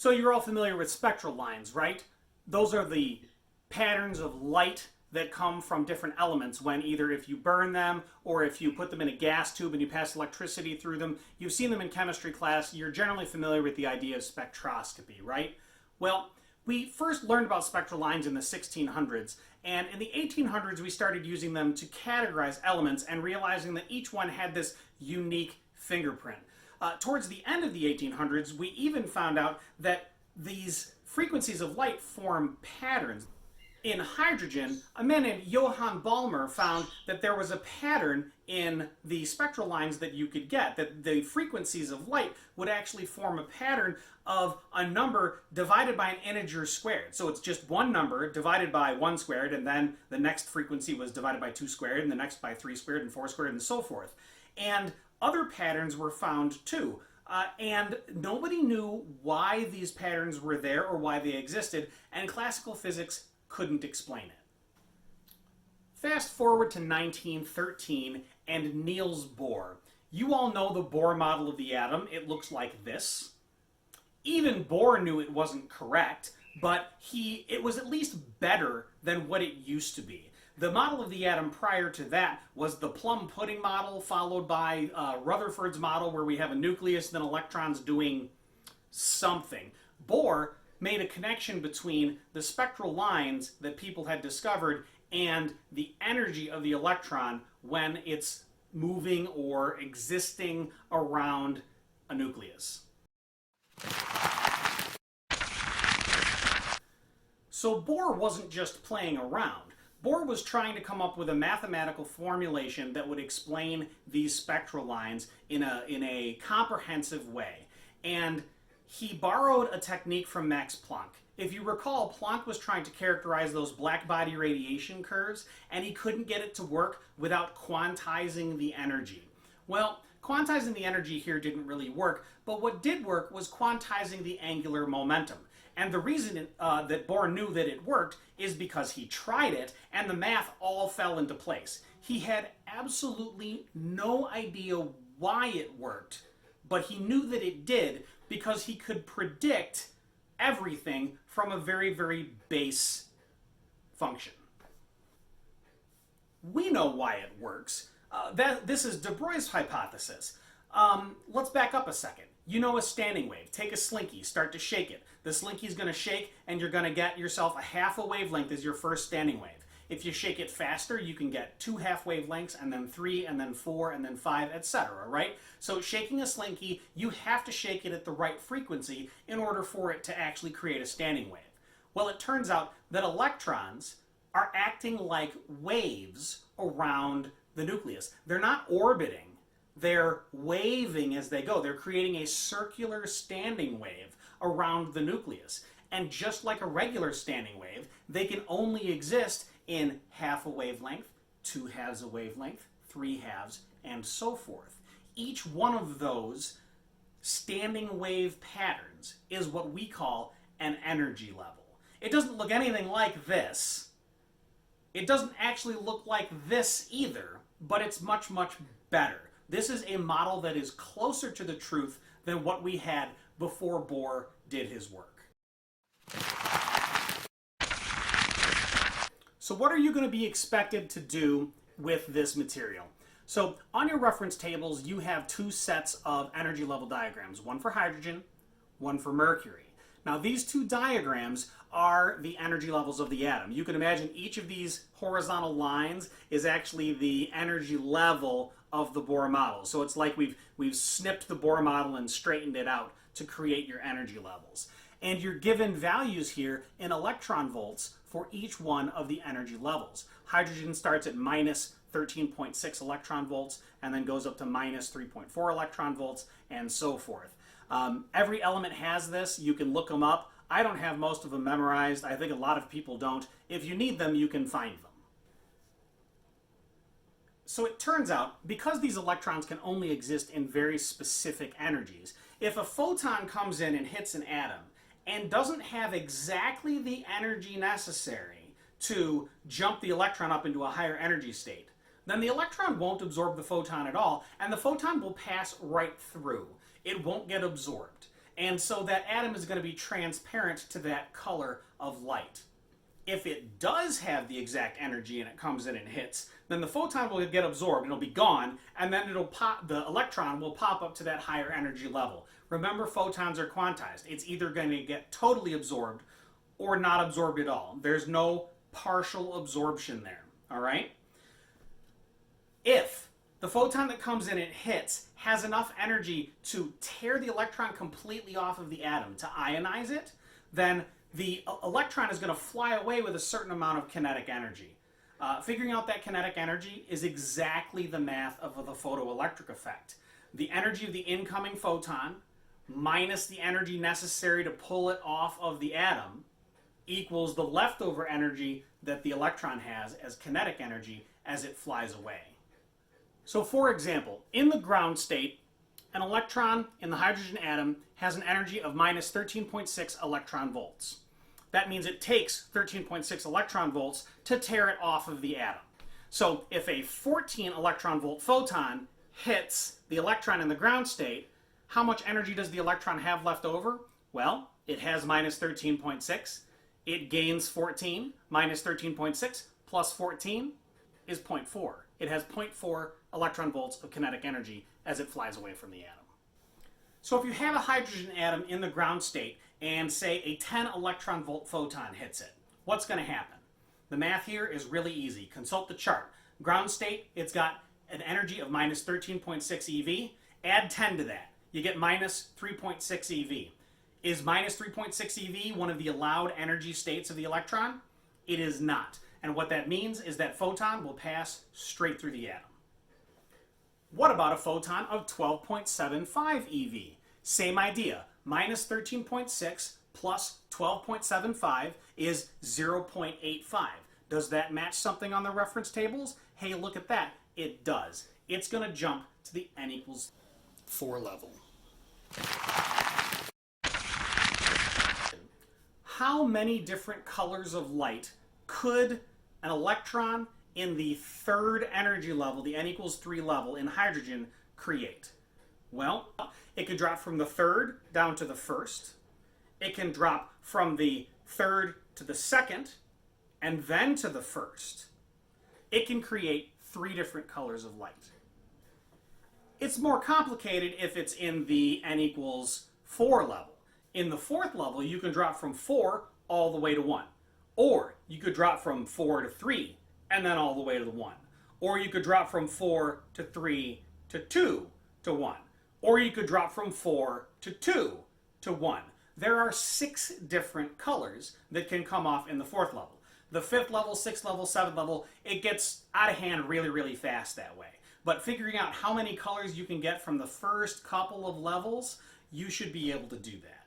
So you're all familiar with spectral lines, right? Those are the patterns of light that come from different elements when either if you burn them or if you put them in a gas tube and you pass electricity through them. You've seen them in chemistry class. You're generally familiar with the idea of spectroscopy, right? Well, we first learned about spectral lines in the 1600s, and in the 1800s we started using them to categorize elements and realizing that each one had this unique fingerprint. Towards the end of the 1800s, we even found out that these frequencies of light form patterns. In hydrogen, a man named Johann Balmer found that there was a pattern in the spectral lines that you could get, that the frequencies of light would actually form a pattern of a number divided by an integer squared. So it's just one number divided by 1 squared, and then the next frequency was divided by 2 squared, and the next by 3 squared, and 4 squared, and so forth. And other patterns were found too. And nobody knew why these patterns were there or why they existed, and classical physics couldn't explain it. Fast forward to 1913 and Niels Bohr. You all know the Bohr model of the atom. It looks like this. Even Bohr knew it wasn't correct, but it was at least better than what it used to be. The model of the atom prior to that was the plum pudding model, followed by Rutherford's model, where we have a nucleus and then electrons doing something. Bohr made a connection between the spectral lines that people had discovered and the energy of the electron when it's moving or existing around a nucleus. So Bohr wasn't just playing around. Bohr was trying to come up with a mathematical formulation that would explain these spectral lines in a comprehensive way. And he borrowed a technique from Max Planck. If you recall, Planck was trying to characterize those black body radiation curves, and he couldn't get it to work without quantizing the energy. Well, quantizing the energy here didn't really work, but what did work was quantizing the angular momentum. And the reason that Bohr knew that it worked is because he tried it, and the math all fell into place. He had absolutely no idea why it worked, but he knew that it did because he could predict everything from a very, very base function. We know why it works. This is Brus Hypothesis. Let's back up a second. You know a standing wave. Take a slinky, start to shake it. The slinky's going to shake, and you're going to get yourself a half a wavelength as your first standing wave. If you shake it faster, you can get 2 half wavelengths, and then 3, and then 4, and then 5, etc., right? So shaking a slinky, you have to shake it at the right frequency in order for it to actually create a standing wave. Well, it turns out that electrons are acting like waves around the nucleus. They're not orbiting. They're waving as they go. They're creating a circular standing wave around the nucleus. And just like a regular standing wave, they can only exist in half a wavelength, 2 halves a wavelength, 3 halves, and so forth. Each one of those standing wave patterns is what we call an energy level. It doesn't look anything like this. It doesn't actually look like this either, but it's much, much better. This is a model that is closer to the truth than what we had before Bohr did his work. So what are you going to be expected to do with this material? So on your reference tables, you have 2 sets of energy level diagrams, one for hydrogen, one for mercury. Now these 2 diagrams are the energy levels of the atom. You can imagine each of these horizontal lines is actually the energy level of the Bohr model. So it's like we've snipped the Bohr model and straightened it out to create your energy levels. And you're given values here in electron volts for each one of the energy levels. Hydrogen starts at minus 13.6 electron volts and then goes up to minus 3.4 electron volts and so forth. Every element has this. You can look them up. I don't have most of them memorized. I think a lot of people don't. If you need them, you can find them. So it turns out, because these electrons can only exist in very specific energies, if a photon comes in and hits an atom and doesn't have exactly the energy necessary to jump the electron up into a higher energy state, then the electron won't absorb the photon at all, and the photon will pass right through. It won't get absorbed. And so that atom is going to be transparent to that color of light. If it does have the exact energy and it comes in and hits, then the photon will get absorbed, it'll be gone, and then the electron will pop up to that higher energy level. Remember, photons are quantized. It's either going to get totally absorbed or not absorbed at all. There's no partial absorption there, all right? If the photon that comes in and hits has enough energy to tear the electron completely off of the atom, to ionize it, then the electron is going to fly away with a certain amount of kinetic energy. Figuring out that kinetic energy is exactly the math of the photoelectric effect. The energy of the incoming photon minus the energy necessary to pull it off of the atom equals the leftover energy that the electron has as kinetic energy as it flies away. So for example, in the ground state, an electron in the hydrogen atom has an energy of minus 13.6 electron volts. That means it takes 13.6 electron volts to tear it off of the atom. So if a 14 electron volt photon hits the electron in the ground state, how much energy does the electron have left over? Well, it has minus 13.6. It gains 14. Minus 13.6 plus 14 is 0.4. It has 0.4 electron volts of kinetic energy as it flies away from the atom. So if you have a hydrogen atom in the ground state and say a 10 electron volt photon hits it, what's going to happen? The math here is really easy. Consult the chart. Ground state, it's got an energy of minus 13.6 eV. Add 10 to that. You get minus 3.6 eV. Is minus 3.6 eV one of the allowed energy states of the electron? It is not. And what that means is that photon will pass straight through the atom. What about a photon of 12.75 eV? Same idea. Minus 13.6 plus 12.75 is 0.85. Does that match something on the reference tables? Hey, look at that. It does. It's going to jump to the n equals 4 level. How many different colors of light could an electron in the third energy level, the n equals 3 level in hydrogen, create? Well, it could drop from the third down to the first. It can drop from the third to the second and then to the first. It can create 3 different colors of light. It's more complicated if it's in the n equals 4 level. In the fourth level, you can drop from 4 all the way to 1. Or you could drop from 4 to 3 and then all the way to the 1. Or you could drop from 4 to 3 to 2 to 1. Or you could drop from 4 to 2 to 1. There are 6 different colors that can come off in the fourth level. The fifth level, sixth level, seventh level, it gets out of hand really, really fast that way. But figuring out how many colors you can get from the first couple of levels, you should be able to do that.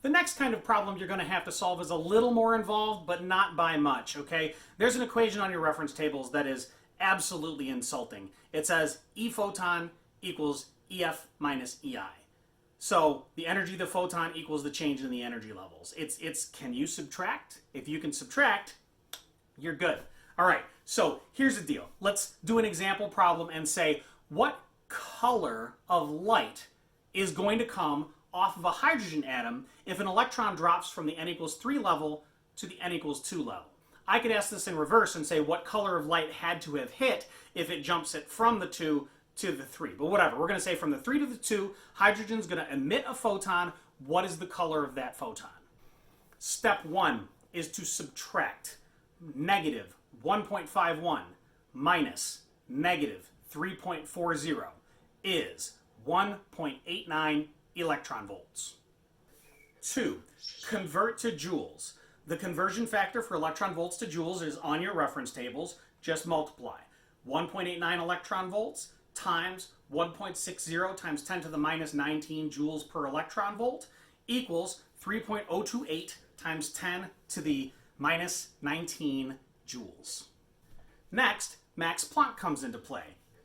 The next kind of problem you're going to have to solve is a little more involved, but not by much, okay? There's an equation on your reference tables that is absolutely insulting. It says E photon equals EF minus EI. So the energy of the photon equals the change in the energy levels. It's can you subtract? If you can subtract, you're good. All right, so here's the deal. Let's do an example problem and say what color of light is going to come off of a hydrogen atom if an electron drops from the n equals 3 level to the n equals 2 level. I could ask this in reverse and say what color of light had to have hit if it jumps it from the 2 to the 3. But whatever, we're going to say from the 3 to the 2, hydrogen's going to emit a photon. What is the color of that photon? Step 1 is to subtract negative 1.51 minus negative 3.40 is 1.89 electron volts. 2. Convert to joules. The conversion factor for electron volts to joules is on your reference tables. Just multiply. 1.89 electron volts times 1.60 times 10 to the minus 19 joules per electron volt equals 3.028 times 10 to the minus 19 joules. Next, Max Planck comes into play.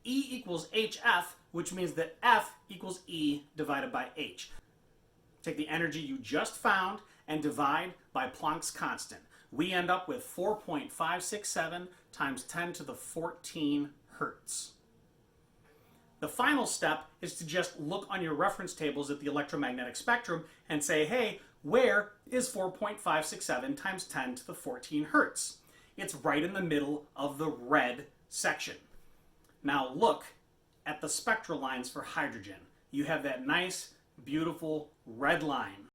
E equals hf, which means that F equals E divided by h. Take the energy you just found and divide by Planck's constant. We end up with 4.567 times 10 to the 14 hertz. The final step is to just look on your reference tables at the electromagnetic spectrum and say, hey, where is 4.567 times 10 to the 14 hertz? It's right in the middle of the red section. Now look at the spectral lines for hydrogen. You have that nice, beautiful red line.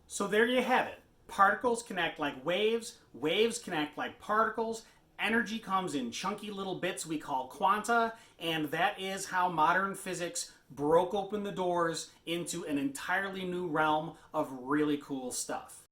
So there you have it. Particles can act like waves, waves can act like particles, energy comes in chunky little bits we call quanta, and that is how modern physics broke open the doors into an entirely new realm of really cool stuff.